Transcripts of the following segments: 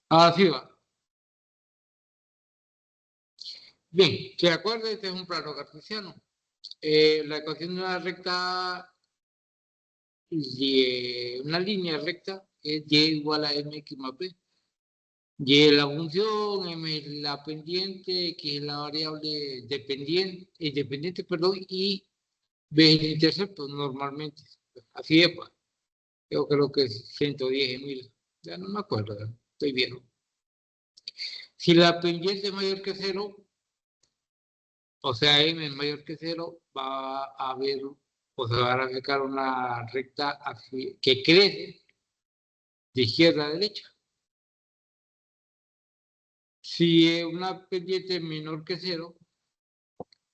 Así va. Bien, ¿se acuerda? Este es un plano cartesiano. La ecuación de una recta, una línea recta, es y igual a mx más b. Y es la función, m es la pendiente, x es la variable dependiente, independiente, perdón, y b es el intercepto normalmente. Así es, pues. Yo creo que es 110.000. Ya no me acuerdo, ¿eh? Estoy viejo. Si la pendiente es mayor que cero, o sea, m es mayor que cero, va a haber, o se va a graficar una recta que crece de izquierda a derecha. Si una pendiente es menor que cero,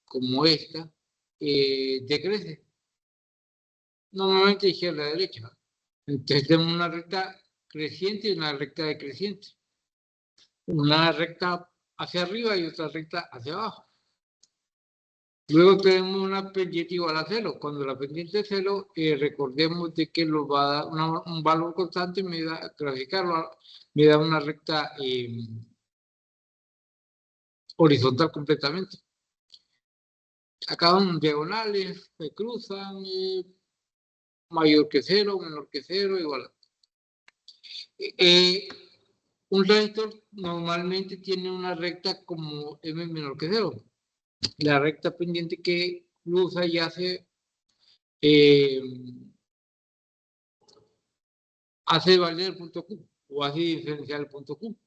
como esta, decrece. Normalmente de izquierda a derecha. Entonces tenemos una recta creciente y una recta decreciente. Una recta hacia arriba y otra recta hacia abajo. Luego tenemos una pendiente igual a cero. Cuando la pendiente es cero, recordemos de que nos va a dar un valor constante, me da, graficarlo, me da una recta horizontal completamente. Acá son diagonales, se cruzan, mayor que cero, menor que cero, igual. Un resistor normalmente tiene una recta como m menor que cero. La recta pendiente que cruza y hace valer el punto Q o hace diferenciar el punto Q.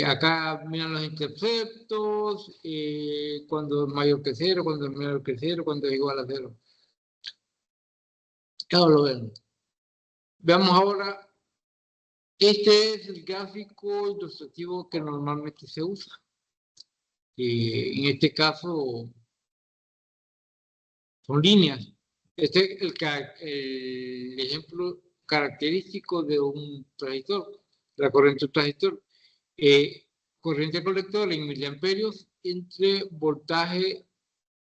Acá miran los interceptos, cuando es mayor que cero, cuando es menor que cero, cuando es igual a cero. Claro, lo vemos. Veamos ahora, este es el gráfico ilustrativo que normalmente se usa. En este caso son líneas. Este es el ejemplo característico de un transistor, la corriente de un transistor. Corriente colector en miliamperios entre voltaje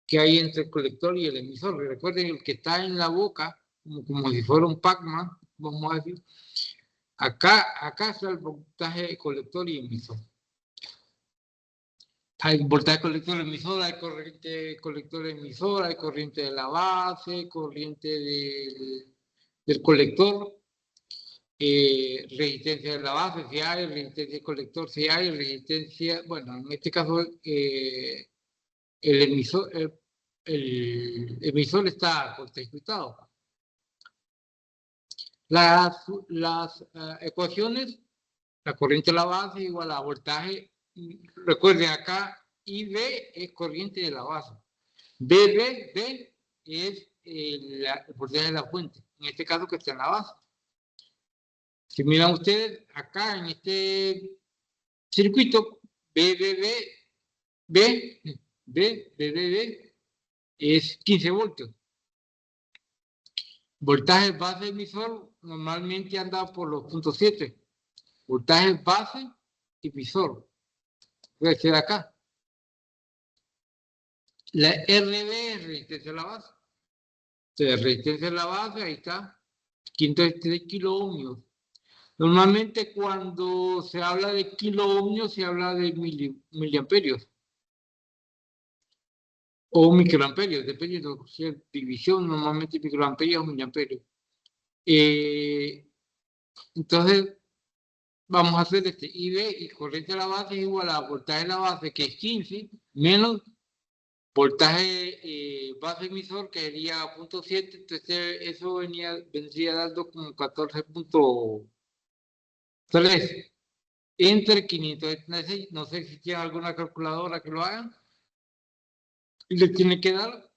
que hay entre el colector y el emisor. Recuerden, el que está en la boca, como si fuera un Pac-Man, vamos a decir, acá está el voltaje colector y emisor. Hay voltaje colector emisor, hay corriente colector emisor, hay corriente de la base, corriente del colector, resistencia de la base si hay, resistencia del colector si hay, resistencia, bueno, en este caso el emisor está cortocircuitado. Las ecuaciones, la corriente de la base igual a voltaje, recuerden acá, IB es corriente de la base. B es el voltaje de la fuente, en este caso que está en la base. Si miran ustedes, acá en este circuito, B es 15 voltios. Voltaje base emisor normalmente anda por los puntos 7. Voltaje base emisor. Puede ser acá. La RB es resistencia a la base. Entonces, resistencia a la base, ahí está. 503 kilo ohmios. Normalmente cuando se habla de kilo ohmios se habla de miliamperios o microamperios, depende de si es división, normalmente microamperios o miliamperios. Entonces, vamos a hacer este IB y corriente de la base es igual a voltaje de la base, que es 15, menos voltaje base emisor, que sería 0.7, entonces eso vendría dando como 14.3 entre 576, no sé si tienen alguna calculadora que lo hagan, y le tiene que dar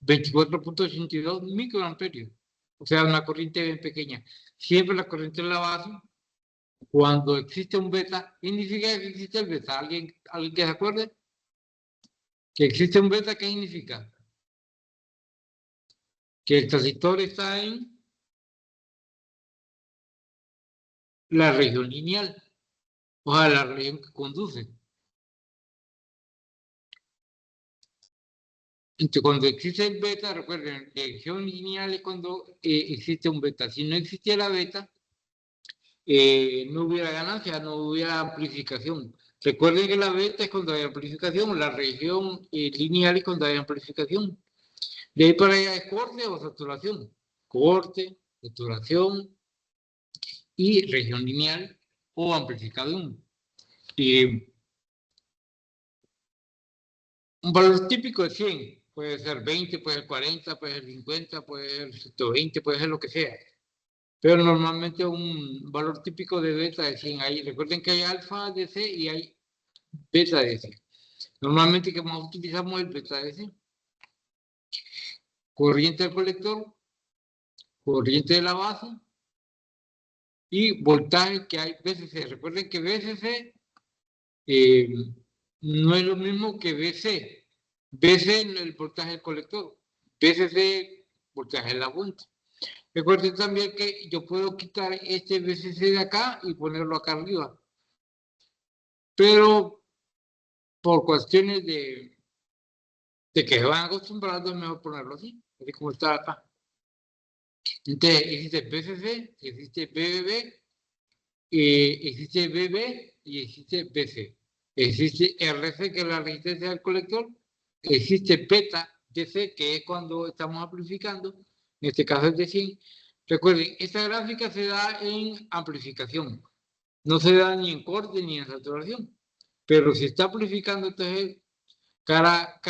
24.82 microamperios, o sea, una corriente bien pequeña. Siempre la corriente de la base, cuando existe un beta, ¿qué significa que existe el beta? ¿Alguien que se acuerde? Que existe un beta, ¿qué significa? Que el transistor está en la región lineal, o sea, la región que conduce. Entonces, cuando existe el beta, recuerden, la región lineal es cuando existe un beta. Si no existiera beta, no hubiera ganancia, no hubiera amplificación. Recuerden que la beta es cuando hay amplificación, la región lineal es cuando hay amplificación. De ahí para allá es corte o saturación. Corte, saturación y región lineal o amplificación. Un valor típico es 100, puede ser 20, puede ser 40, puede ser 50, puede ser 120, puede ser lo que sea. Pero normalmente un valor típico de beta es 100. Ahí, recuerden que hay alfa de C y hay beta de C. Normalmente que más utilizamos el beta de C. Corriente del colector, corriente de la base y voltaje que hay VCC. Recuerden que VCC no es lo mismo que BC. BC es el voltaje del colector. VCC, voltaje de la fuente. Recuerden también que yo puedo quitar este VCC de acá y ponerlo acá arriba. Pero por cuestiones de que se van acostumbrando, es mejor ponerlo así como está acá. Entonces, existe BCC, existe BBB, existe BB y existe BC. Existe RC, que es la resistencia del colector. Existe beta DC, que es cuando estamos amplificando. En este caso es de 100. Recuerden, esta gráfica se da en amplificación. No se da ni en corte ni en saturación. Pero si está amplificando, entonces cada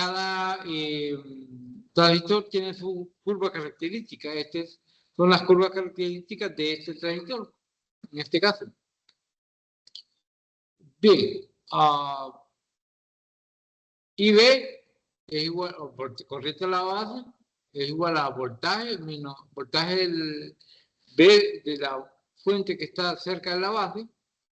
transistor tiene su curva característica. Estas son las curvas características de este transistor, en este caso. Bien, IB es igual, corriente a la base, es igual a voltaje menos voltaje del B de la fuente que está cerca de la base,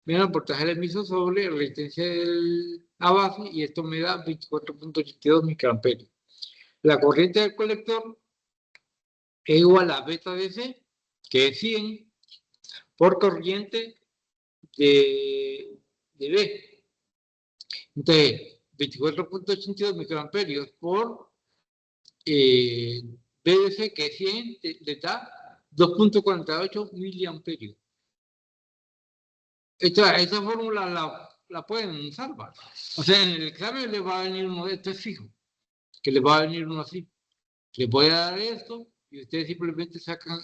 menos voltaje del emisor sobre resistencia de la base, y esto me da 24.82 microamperios. La corriente del colector es igual a beta DC, que es 100, por corriente de B. Entonces, 24.82 microamperios por BDC, que es 100, le da 2.48 miliamperios. Esta fórmula la pueden salvar. O sea, en el examen le va a venir uno de estos fijo, que le va a venir uno así. Le voy a dar esto y ustedes simplemente sacan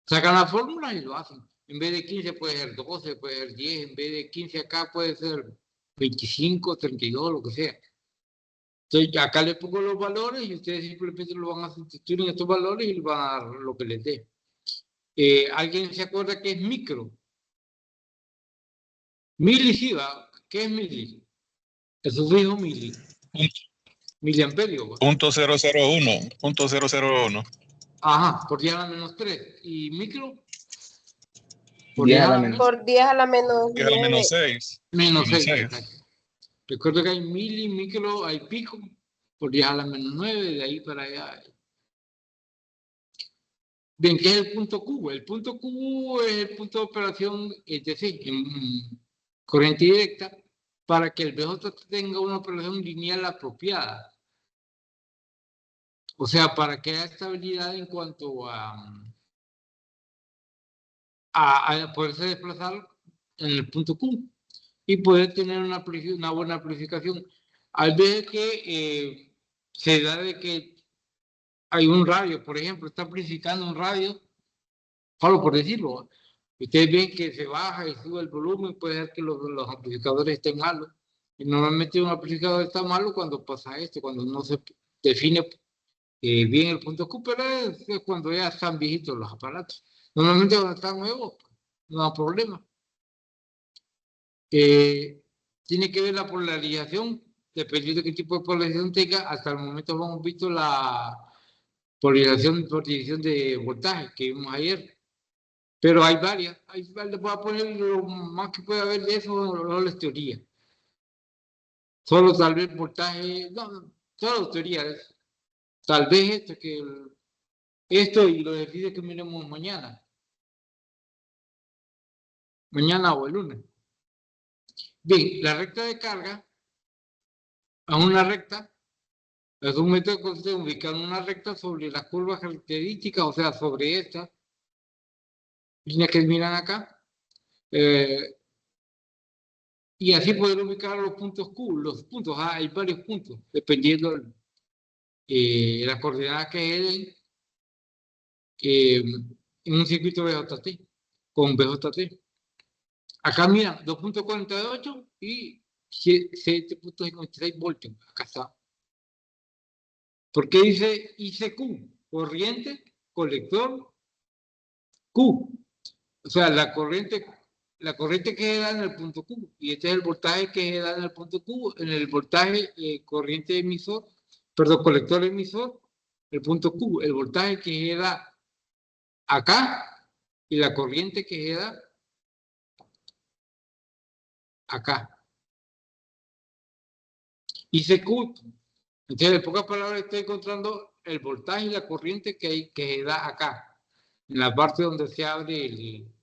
la fórmula y lo hacen. En vez de 15 puede ser 12, puede ser 10, en vez de 15 acá puede ser 25, 32, lo que sea. Entonces acá le pongo los valores y ustedes simplemente lo van a sustituir en estos valores y le van a dar lo que les dé. ¿Alguien se acuerda qué es micro? Mili, sí, ¿va? ¿Qué es mili? Eso dijo mili. Miliamperio. ¿Va? .001. Ajá, por 10 a la menos 3. ¿Y micro? Por 10 a la menos 6. Menos 6, exacto. Recuerdo que hay mili, micro, hay pico, por 10 a la menos 9, de ahí para allá. Bien, ¿qué es el punto Q? El punto Q es el punto de operación, es decir, en corriente directa, para que el BJ tenga una operación lineal apropiada. O sea, para que haya estabilidad en cuanto a poderse desplazar en el punto Q y poder tener una buena amplificación. Hay veces que se da de que hay un radio, por ejemplo, está amplificando un radio, solo por decirlo. Ustedes ven que se baja y sube el volumen, puede ser que los amplificadores estén malos. Y normalmente un amplificador está malo cuando pasa esto, cuando no se define bien el punto Q, pero es cuando ya están viejitos los aparatos. Normalmente cuando están nuevos, no hay problema. Tiene que ver la polarización, dependiendo de qué tipo de polarización tenga. Hasta el momento hemos visto la polarización por división de voltaje que vimos ayer. Pero hay varias. Les voy a poner lo más que puede haber de eso, no es teoría. Solo tal vez voltaje, no, solo teoría. Tal vez esto y los ejercicios que miremos mañana. Mañana o el lunes. Bien, la recta de carga es una recta. Es un método que consiste en ubicar una recta sobre las curvas características, o sea, sobre esta, líneas que miran acá. Y así poder ubicar los puntos Q, los puntos, hay varios puntos, dependiendo las coordenadas que den en un circuito BJT, con BJT. Acá miran 2.48 y 7.56 voltios. Acá está. ¿Por qué dice ICQ? Corriente, colector, Q. O sea, la corriente que da en el punto Q. Y este es el voltaje que da en el punto Q. En el voltaje corriente emisor, perdón, colector emisor, el punto Q. El voltaje que da acá y la corriente que da acá. ICQ. Entonces, en pocas palabras, estoy encontrando el voltaje y la corriente que da acá, en la parte donde se abre el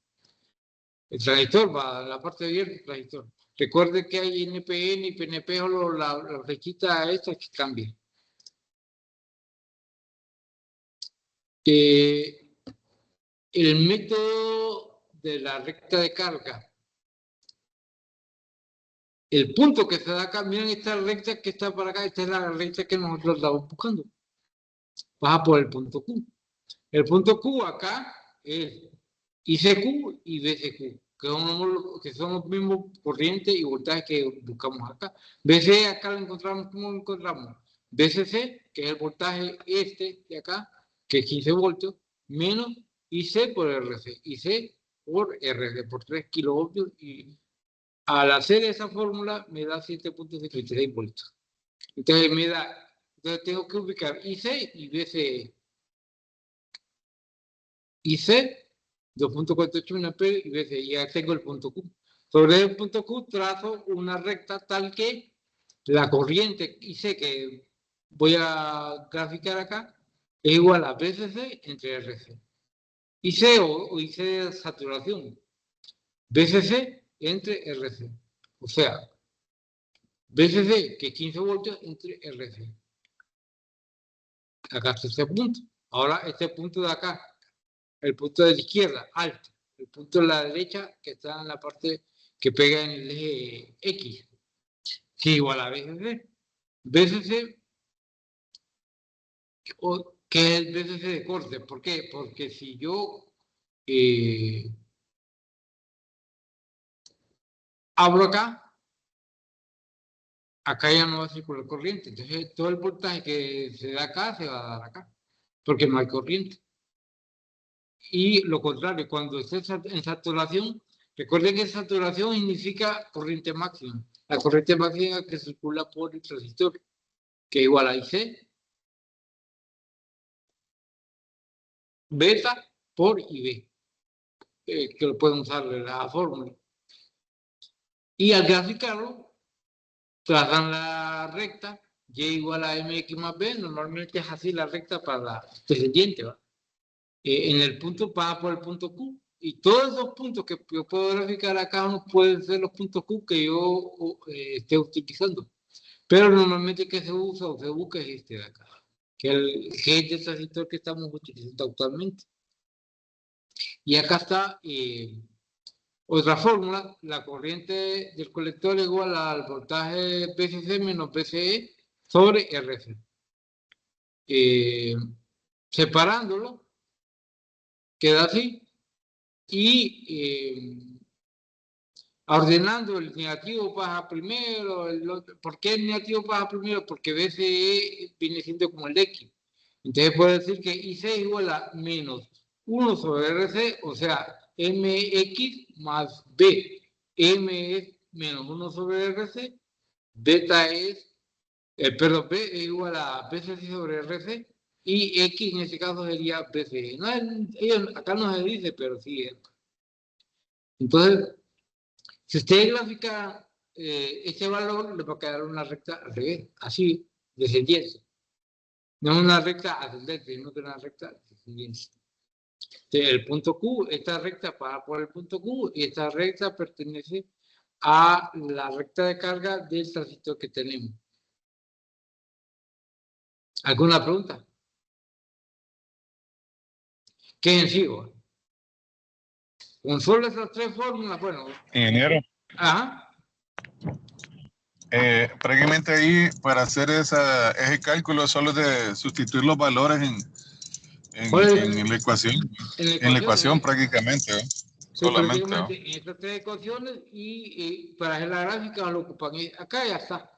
transistor, va la parte abierta del transistor. Recuerde que hay NPN y PNP o la flechita esta que cambia. El método de la recta de carga. El punto que se da acá, miren esta recta que está para acá, esta es la recta que nosotros estamos buscando. Baja por el punto Q. El punto Q acá es ICQ y BCQ, que son los mismos corrientes y voltajes que buscamos acá. BC acá lo encontramos, ¿cómo lo encontramos? BCC, que es el voltaje este de acá, que es 15 voltios, menos IC por RC. IC por RC, por 3 kilovoltios. Y al hacer esa fórmula me da 7.56 voltios. Entonces tengo que ubicar IC y BCE. IC 2.48 P y BC, y ya tengo el punto Q. Sobre el punto Q trazo una recta tal que la corriente IC que voy a graficar acá es igual a BCC entre RC. IC o IC de saturación. BCC entre RC. O sea, BCC que es 15 voltios entre RC. Acá está este punto. Ahora este punto de acá, el punto de la izquierda, alto. El punto de la derecha, que está en la parte que pega en el eje X, que es igual a BCC. BCC, que es el BCC de corte. ¿Por qué? Porque si yo abro acá ya no va a circular corriente. Entonces, todo el voltaje que se da acá, se va a dar acá, porque no hay corriente. Y lo contrario, cuando esté en saturación, recuerden que saturación significa corriente máxima. La corriente máxima que circula por el transistor, que es igual a IC, beta por IB, que lo pueden usar en la fórmula. Y al graficarlo, trazan la recta, Y igual a MX más B, normalmente es así la recta para la descendiente, ¿va? En el punto pasa por el punto Q. Y todos esos puntos que yo puedo graficar acá no pueden ser los puntos Q que yo esté utilizando. Pero normalmente que se usa o se busca es este de acá, que es el transistor que estamos utilizando actualmente. Y acá está otra fórmula, la corriente del colector es igual al voltaje VCC menos VCE sobre RC. Separándolo, queda así. Y ordenando el negativo pasa primero, ¿por qué el negativo pasa primero? Porque BCE viene siendo como el X. Entonces puedo decir que IC es igual a menos 1 sobre RC, o sea, MX más B. M es menos 1 sobre RC, beta es, perdón, B es igual a BCC sobre RC, y X en este caso sería BCE. No, acá no se dice, pero sí es. Entonces, si usted grafica este valor, le va a quedar una recta al revés, así, descendiente. No una recta ascendente, sino que una recta descendiente. Entonces, el punto Q, esta recta pasa por el punto Q y esta recta pertenece a la recta de carga del transistor que tenemos. ¿Alguna pregunta? ¿Qué en sí? Con solo esas tres fórmulas, bueno. Ingeniero. Ajá. Prácticamente ahí, para hacer ese cálculo, solo de sustituir los valores en la ecuación. En la ecuación prácticamente, ¿eh? Solamente. Prácticamente en estas tres ecuaciones y para hacer la gráfica lo ocupan. Acá ya está.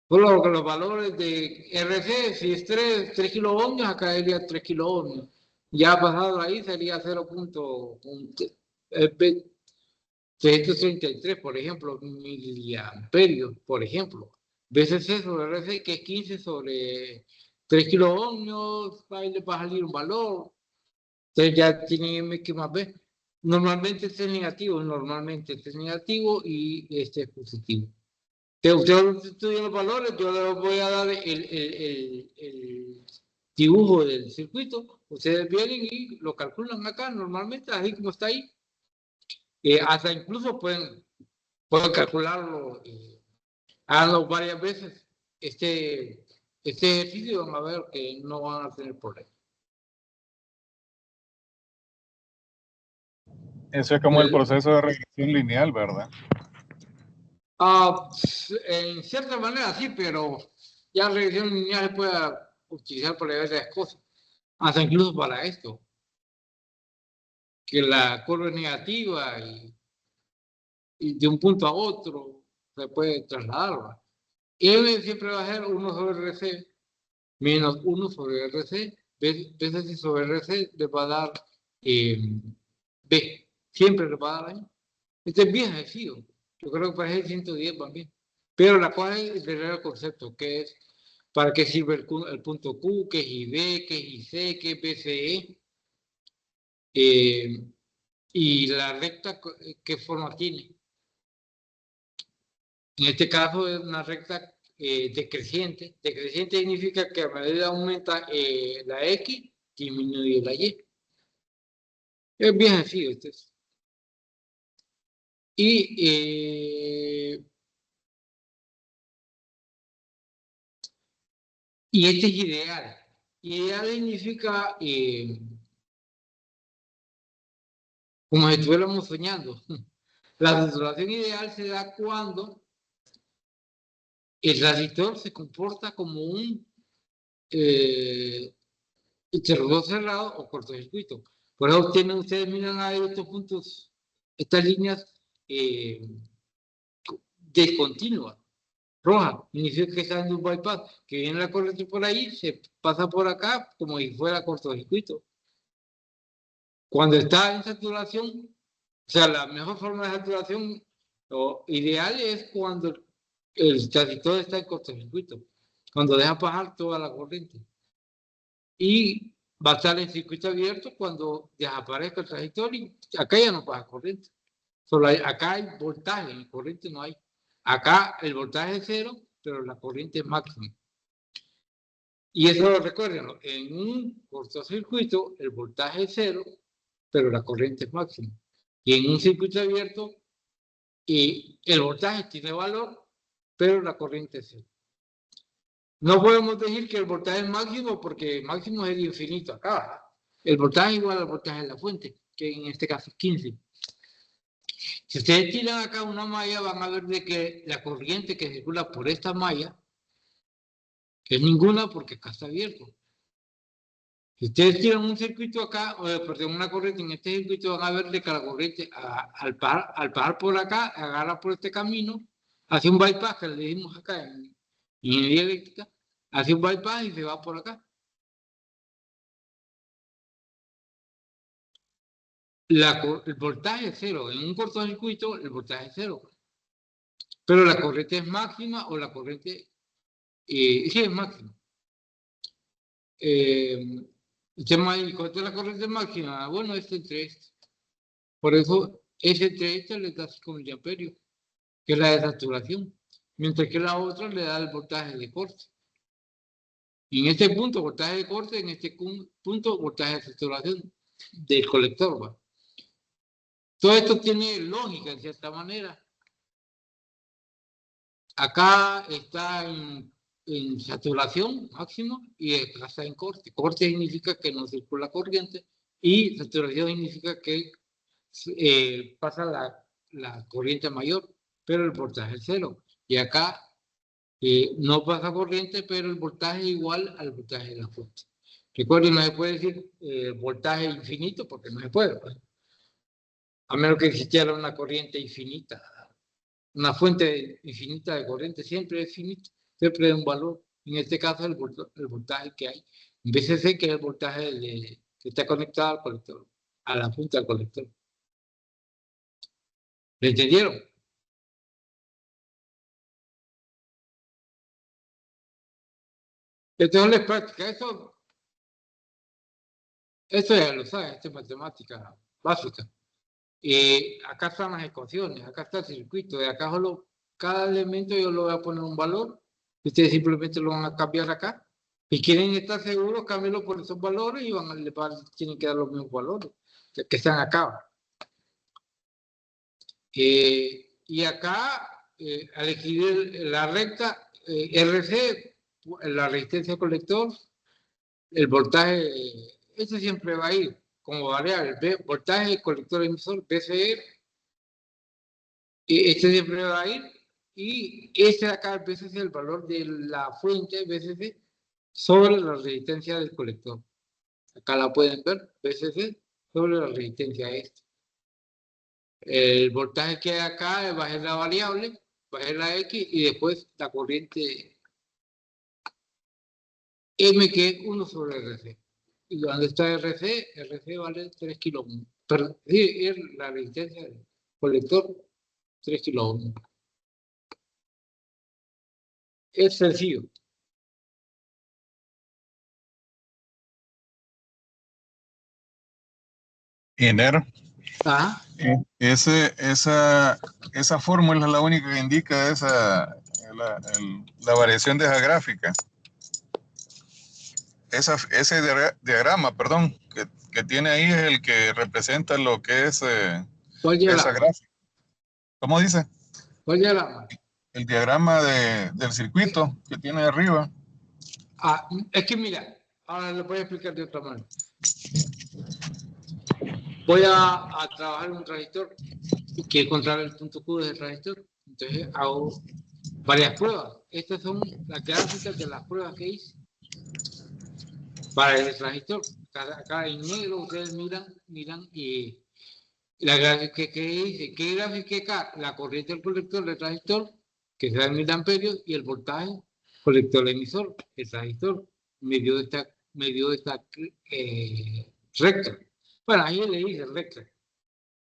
Solo los valores de RC, si es 3 kiloohmios, acá sería 3 kiloohmios. Ya pasado ahí sería 0.333, por ejemplo, miliamperios, por ejemplo. VCC sobre RC, que es 15 sobre 3 kiloohmios, ahí le va a salir un valor. Entonces ya tienen M que más B. Normalmente este es negativo, y este es positivo. Ustedes estudian los valores, yo les voy a dar el dibujo del circuito. Ustedes vienen y lo calculan acá normalmente, así como está ahí. Hasta incluso pueden calcularlo, háganlo varias veces. Este ejercicio van a ver que no van a tener problema. Eso es como el proceso de regresión lineal, ¿verdad? En cierta manera sí, pero ya la regresión lineal se puede utilizar para varias cosas, hasta incluso para esto, que la curva es negativa y de un punto a otro se puede trasladar. M siempre va a ser 1 sobre RC menos 1 sobre RC, veces sobre RC le va a dar B, siempre le va a dar ahí. Este es bien sencillo. Yo creo que para el 110 va bien. Pero la cosa es entender el concepto, que es para qué sirve el punto Q, qué es IB, qué es IC, qué es BCE. Y la recta, qué forma tiene. En este caso es una recta decreciente. Decreciente significa que a medida aumenta la X, disminuye la Y. Es bien sencillo esto. Y este es ideal. Ideal significa como si estuviéramos soñando. La saturación ideal se da cuando el transistor se comporta como un interruptor cerrado o cortocircuito. Por eso ustedes miran ahí estos puntos, estas líneas discontinuas, rojas, significa que está en un bypass, que viene la corriente por ahí, se pasa por acá como si fuera cortocircuito. Cuando está en saturación, o sea, la mejor forma de saturación ideal es cuando el transistor está en cortocircuito, cuando deja pasar toda la corriente. Y va a estar en circuito abierto cuando desaparezca el transistor y acá ya no pasa corriente. Solo acá hay voltaje, en corriente no hay. Acá el voltaje es cero, pero la corriente es máxima. Y eso recuerden, en un cortocircuito el voltaje es cero, pero la corriente es máxima. Y en un circuito abierto, el voltaje tiene valor, pero la corriente es cero. No podemos decir que el voltaje es máximo porque máximo es el infinito acá. El voltaje es igual al voltaje de la fuente, que en este caso es 15. Si ustedes tiran acá una malla, van a ver de que la corriente que circula por esta malla es ninguna porque acá está abierto. Si ustedes tiran un circuito acá, perdón, una corriente en este circuito, van a ver de que la corriente al pasar por acá, agarra por este camino, hace un bypass que le dimos acá en ingeniería eléctrica, hace un bypass y se va por acá. El voltaje es cero. En un cortocircuito el voltaje es cero. Pero la corriente es máxima o la corriente sí es máxima. ¿Cuál es la corriente máxima? Bueno, es entre este. Por eso es entre esta le da 5 miliamperios, que es la de saturación. Mientras que la otra le da el voltaje de corte. Y en este punto, voltaje de corte, en este punto, voltaje de saturación del colector. ¿Va? Todo esto tiene lógica en cierta manera. Acá está en saturación máximo y acá está en corte. Corte significa que no circula corriente Y saturación significa que pasa la corriente mayor, pero el voltaje es cero. Y acá no pasa corriente, pero el voltaje es igual al voltaje de la fuente. Recuerden, no se puede decir voltaje infinito porque no se puede. Pues. A menos que existiera una corriente infinita. Una fuente infinita de corriente siempre es finita, siempre es un valor. En este caso, el voltaje que hay. En VCC, que es el voltaje que está conectado al colector, a la punta del colector. ¿Me entendieron? Entonces, les práctica. Eso ya lo saben, esto es matemática básica. Acá están las ecuaciones, acá está el circuito, de acá solo cada elemento yo lo voy a poner un valor. Ustedes simplemente lo van a cambiar acá. Y quieren estar seguros, cámbienlo por esos valores y tienen que dar los mismos valores que están acá. Y acá, al escribir la recta RC, la resistencia del colector, el voltaje, eso siempre va a ir como variable. Voltaje del colector emisor, BCR, este siempre va a ir. Y este de acá, BCC, el valor de la fuente BCC sobre la resistencia del colector. Acá la pueden ver, BCC sobre la resistencia esta. El voltaje que hay acá va a ser la variable, va a ser la X y después la corriente M, que es 1 sobre RC. Y donde está RC, RC vale 3 kiloohms. Pero sí, es la resistencia del colector, 3 kiloohms. Es sencillo. Ingeniero. Ajá. Esa fórmula es la única que indica la variación de esa gráfica. Ese diagrama, perdón, que tiene ahí es el que representa lo que es esa gráfica. ¿Cómo dice? ¿Cuál diagrama? El diagrama del circuito que tiene arriba. Es que mira, ahora lo voy a explicar de otra manera. Voy a trabajar un transistor y quiero encontrar el punto Q del transistor. Entonces hago varias pruebas. Estas son las gráficas de las pruebas que hice para el transistor. Acá en negro ustedes miran y la gráfica que hice. ¿Qué gráfica acá? La corriente del colector del transistor, que se da en miliamperios, y el voltaje colector emisor. El transistor me dio esta recta. Bueno, ahí le hice recta.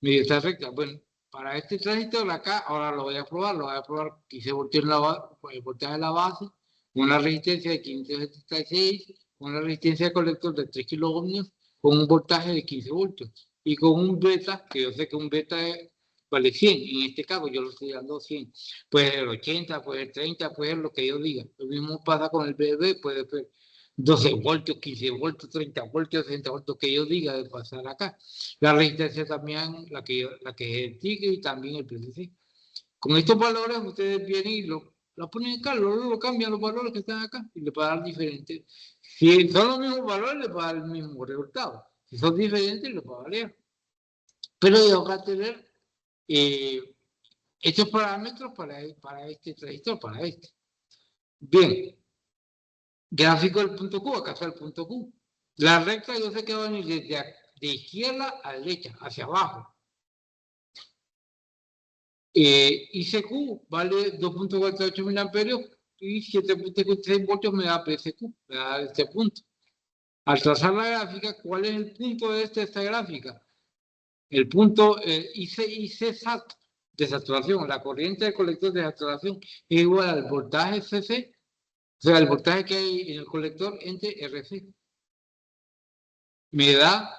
Me dio esta recta. Bueno, para este transistor acá, ahora lo voy a probar, quise voltear el voltaje de la base, una resistencia de 576, una resistencia de colector de 3 kiloohms, con un voltaje de 15 voltios, y con un beta, que yo sé que un beta vale 100, en este caso yo lo estoy dando 100, puede ser 80, puede ser 30, puede ser lo que yo diga. Lo mismo pasa con el BB, puede ser 12 voltios, 15 voltios, 30 voltios, 60 voltios, que yo diga de pasar acá. La resistencia también, la que es el TIC y también el PCC. Con estos valores ustedes vienen y lo ponen acá, lo cambian los valores que están acá y le va a dar diferente. Si son los mismos valores, les va a dar el mismo resultado. Si son diferentes, les va a variar. Pero yo voy a tener estos parámetros para este transistor, para este. Bien. Gráfico del punto Q, acá está el punto Q. La recta yo sé que va a venir de izquierda a derecha, hacia abajo. ICQ vale 2.48 miliamperios y 7.56 voltios me da PSQ, me da este punto. Al trazar la gráfica, ¿cuál es el punto de esta gráfica? El punto IC SAT de saturación, la corriente del colector de saturación es igual al voltaje CC, o sea, el voltaje que hay en el colector entre RC. Me da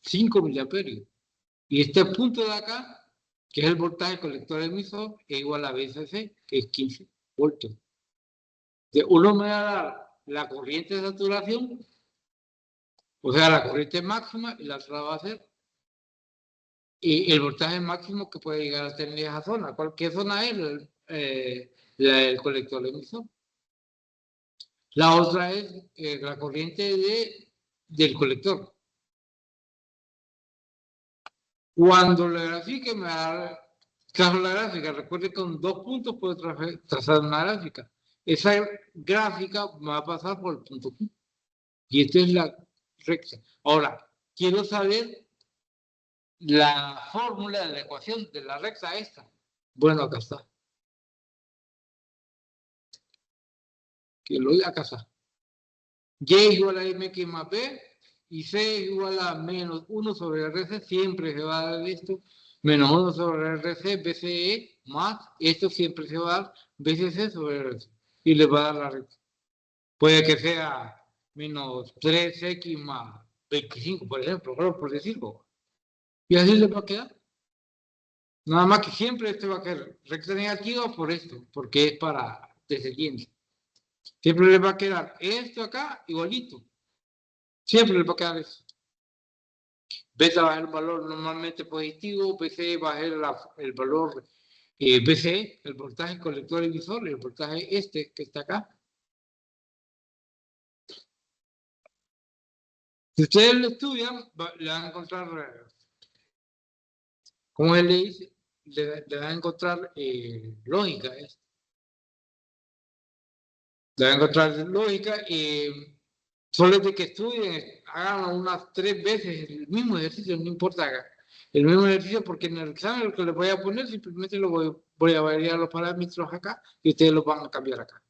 5 miliamperios. Y este punto de acá, que es el voltaje colector emisor, es igual a BCC, que es 15 voltios. Uno me va a dar la corriente de saturación, o sea, la corriente máxima, y la otra va a ser el voltaje máximo que puede llegar a tener esa zona. ¿Qué zona es? El colector emisor. La otra es la corriente del colector. Cuando la grafique me va a dar trazo la gráfica. Recuerde que con 2 puntos puedo trazar una gráfica. Esa gráfica me va a pasar por el punto Q. Y esta es la recta. Ahora, quiero saber la fórmula de la ecuación de la recta esta. Bueno, acá está. Que lo voy acá está. Y igual a mx más b y c igual a menos 1 sobre rc. Siempre se va a dar esto. Menos 1 sobre rc, bce más. Esto siempre se va a dar bcc sobre rc. Y le va a dar la recta. Puede que sea menos 3x más 25, por ejemplo, por decirlo. Y así le va a quedar. Nada más que siempre este va a quedar recta negativa por esto, porque es para descendiente. Siempre le va a quedar esto acá igualito. Siempre le va a quedar eso. Beta va a ser el valor normalmente positivo, BC va a ser el valor BC, el voltaje colector emisor, el voltaje este que está acá. Si ustedes lo estudian, le van a encontrar, como él le dice, le van a encontrar lógica. Le van a encontrar lógica y solo de que estudien, hagan unas 3 veces el mismo ejercicio, no importa, el mismo ejercicio, porque en el examen lo que les voy a poner, simplemente lo voy a variar los parámetros acá y ustedes los van a cambiar acá.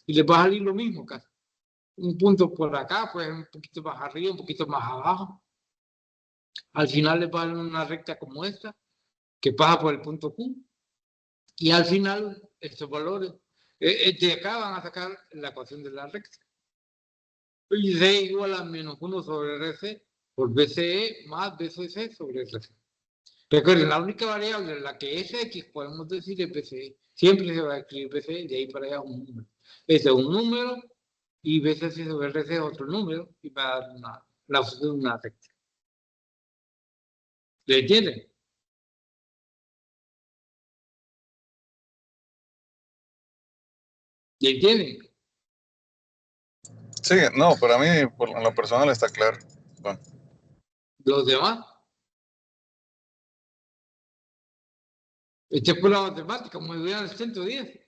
Y les va a salir lo mismo casi. Un punto por acá, pues un poquito más arriba, un poquito más abajo. Al final les va a dar una recta como esta, que pasa por el punto Q. Y al final, estos valores, de acá van a sacar la ecuación de la recta. Y D igual a menos 1 sobre RC por BCE más BCC sobre RC. Recuerden, la única variable en la que es X podemos decir es BCE. Siempre se va a escribir BCE, de ahí para allá un número. Este es un número y BCC sobre RC es otro número y va a dar la función de una recta. ¿Le entienden? ¿Le entienden? Sí, no, para mí, en lo personal está claro. Bueno. ¿Los demás? Este es por la matemática, muy bien al 110.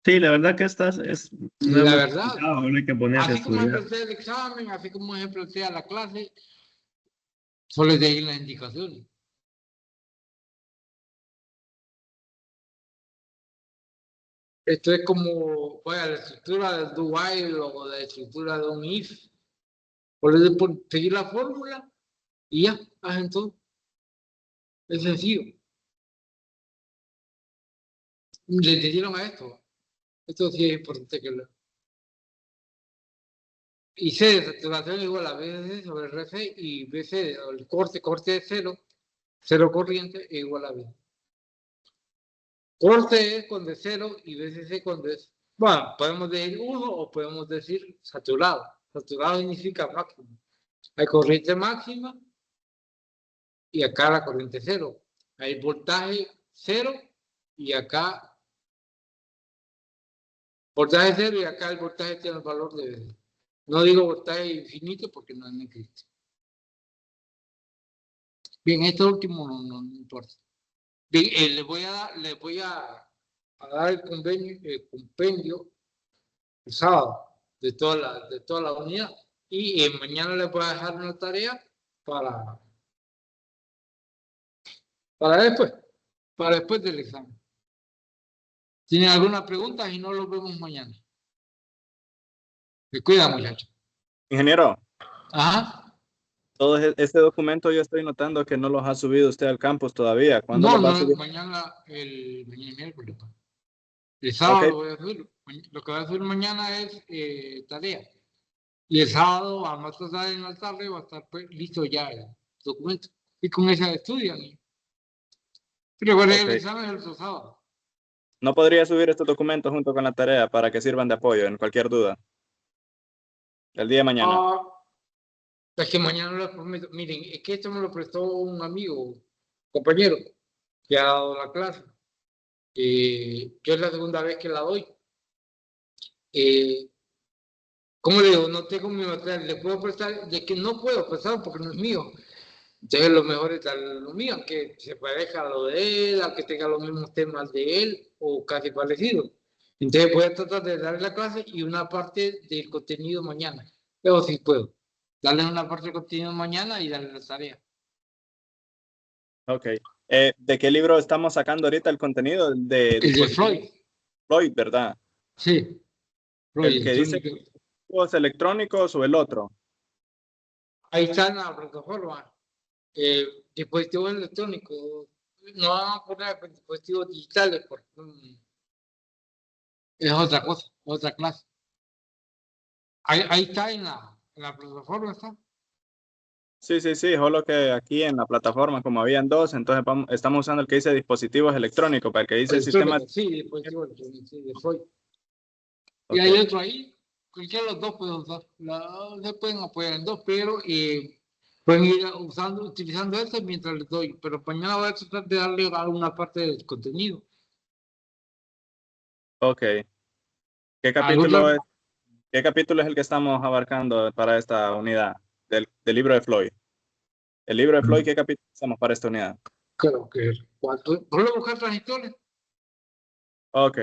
Sí, la verdad que estas es... No La hemos verdad, estudiado, ahora hay que ponerse a así como se estudiar. plantea el examen, así como se plantea la clase, solo de ahí las indicaciones. Esto es como, vaya, la estructura del do while o la estructura de un if. Por seguir la fórmula y ya, hacen todo. Es sencillo. ¿Le entendieron a esto? Esto sí es importante que lo... Y C de saturación igual a BC sobre RC y BC, el corte de cero corriente igual a B. Corte es cuando es 0 y BCC cuando es... Bueno, podemos decir 1 o podemos decir saturado. Saturado significa máximo. Hay corriente máxima y acá la corriente 0. Hay voltaje 0 y acá voltaje 0 y acá el voltaje tiene el valor de B. No digo voltaje infinito porque no existe. Bien, esto último no importa. Bien, les voy a dar el compendio el sábado de toda la unidad y mañana les voy a dejar una tarea para después del examen. ¿Tienen alguna pregunta? Si no, los vemos mañana. Se cuida, muchachos. Ingeniero. Ajá. Todo este documento yo estoy notando que no los ha subido usted al campus todavía. ¿Cuándo los va a subir? Mañana, el miércoles. El sábado okay. Voy a subir. Lo que voy a subir mañana es tarea. Y el sábado, a más tarde en la tarde, va a estar pues, listo ya el documento. Y con esa estudian. Recuerden, okay. El examen es el sábado. ¿No podría subir estos documentos junto con la tarea para que sirvan de apoyo en cualquier duda? El día de mañana. Es que mañana les prometo. Miren, es que esto me lo prestó un amigo, compañero, que ha dado la clase. Que es la segunda vez que la doy. ¿Cómo le digo? No tengo mi material, le puedo prestar, de que no puedo prestar porque no es mío. Entonces lo mejor es darle lo mío, que se parezca a lo de él, a que tenga los mismos temas de él o casi parecido. Entonces voy a tratar de darle la clase y una parte del contenido mañana. Pero sí puedo. Darle una parte del contenido mañana y darle la tarea. Ok. ¿De qué libro estamos sacando ahorita el contenido? El de Freud. Freud, ¿verdad? Sí. Freud, El que dice dispositivos electrónicos o el otro. Ahí está en la plataforma. Dispositivos electrónicos. No vamos a poner dispositivos digitales porque es otra cosa, otra clase. Ahí está en la plataforma, ¿está? Sí, solo que aquí en la plataforma, como habían dos, entonces estamos usando el que dice dispositivos electrónicos, para el que dice sistema. Sí, dispositivos electrónicos, sí, de Freud. Okay. Y hay otro ahí, cualquiera de los dos pueden usar. Se pueden apoyar en dos, pero pueden ir utilizando este mientras les doy. Pero mañana voy a tratar de darle alguna parte del contenido. Ok. ¿Qué capítulo es el que estamos abarcando para esta unidad del libro de Freud? El libro de Freud, ¿qué capítulo estamos para esta unidad? Creo que es 4. ¿Puedo buscar trayectorias? Ok.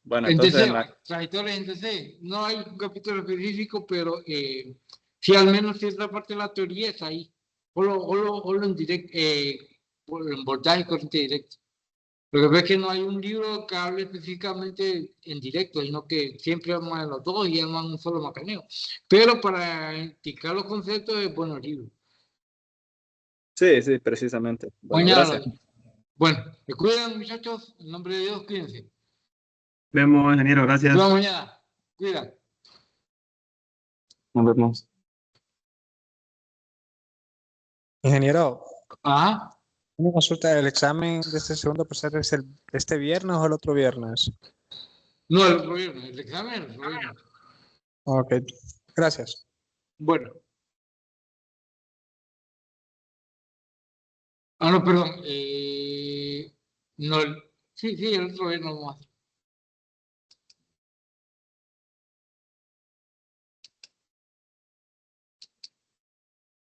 Bueno, En entonces. trayectorias en DC. No hay un capítulo específico, pero sí, al menos cierta parte de la teoría está ahí. O en directo, en voltaje y corriente directa. Lo que pasa es que no hay un libro que hable específicamente en directo, sino que siempre arman los dos y arman un solo macaneo. Pero para indicar los conceptos es bueno el libro. Sí, precisamente. Bueno, Mañana. gracias. Bueno, me cuidan, muchachos. En nombre de Dios, cuídense. Vemos, ingeniero, gracias. Nos vemos mañana. Cuidan. Nos vemos. Ingeniero, Ajá. una consulta, ¿el examen de este segundo proceso es este viernes o el otro viernes? No, el otro viernes. El examen es el otro viernes. Ok, gracias. Bueno. No, perdón. No, sí, el otro viernes vamos a hacer.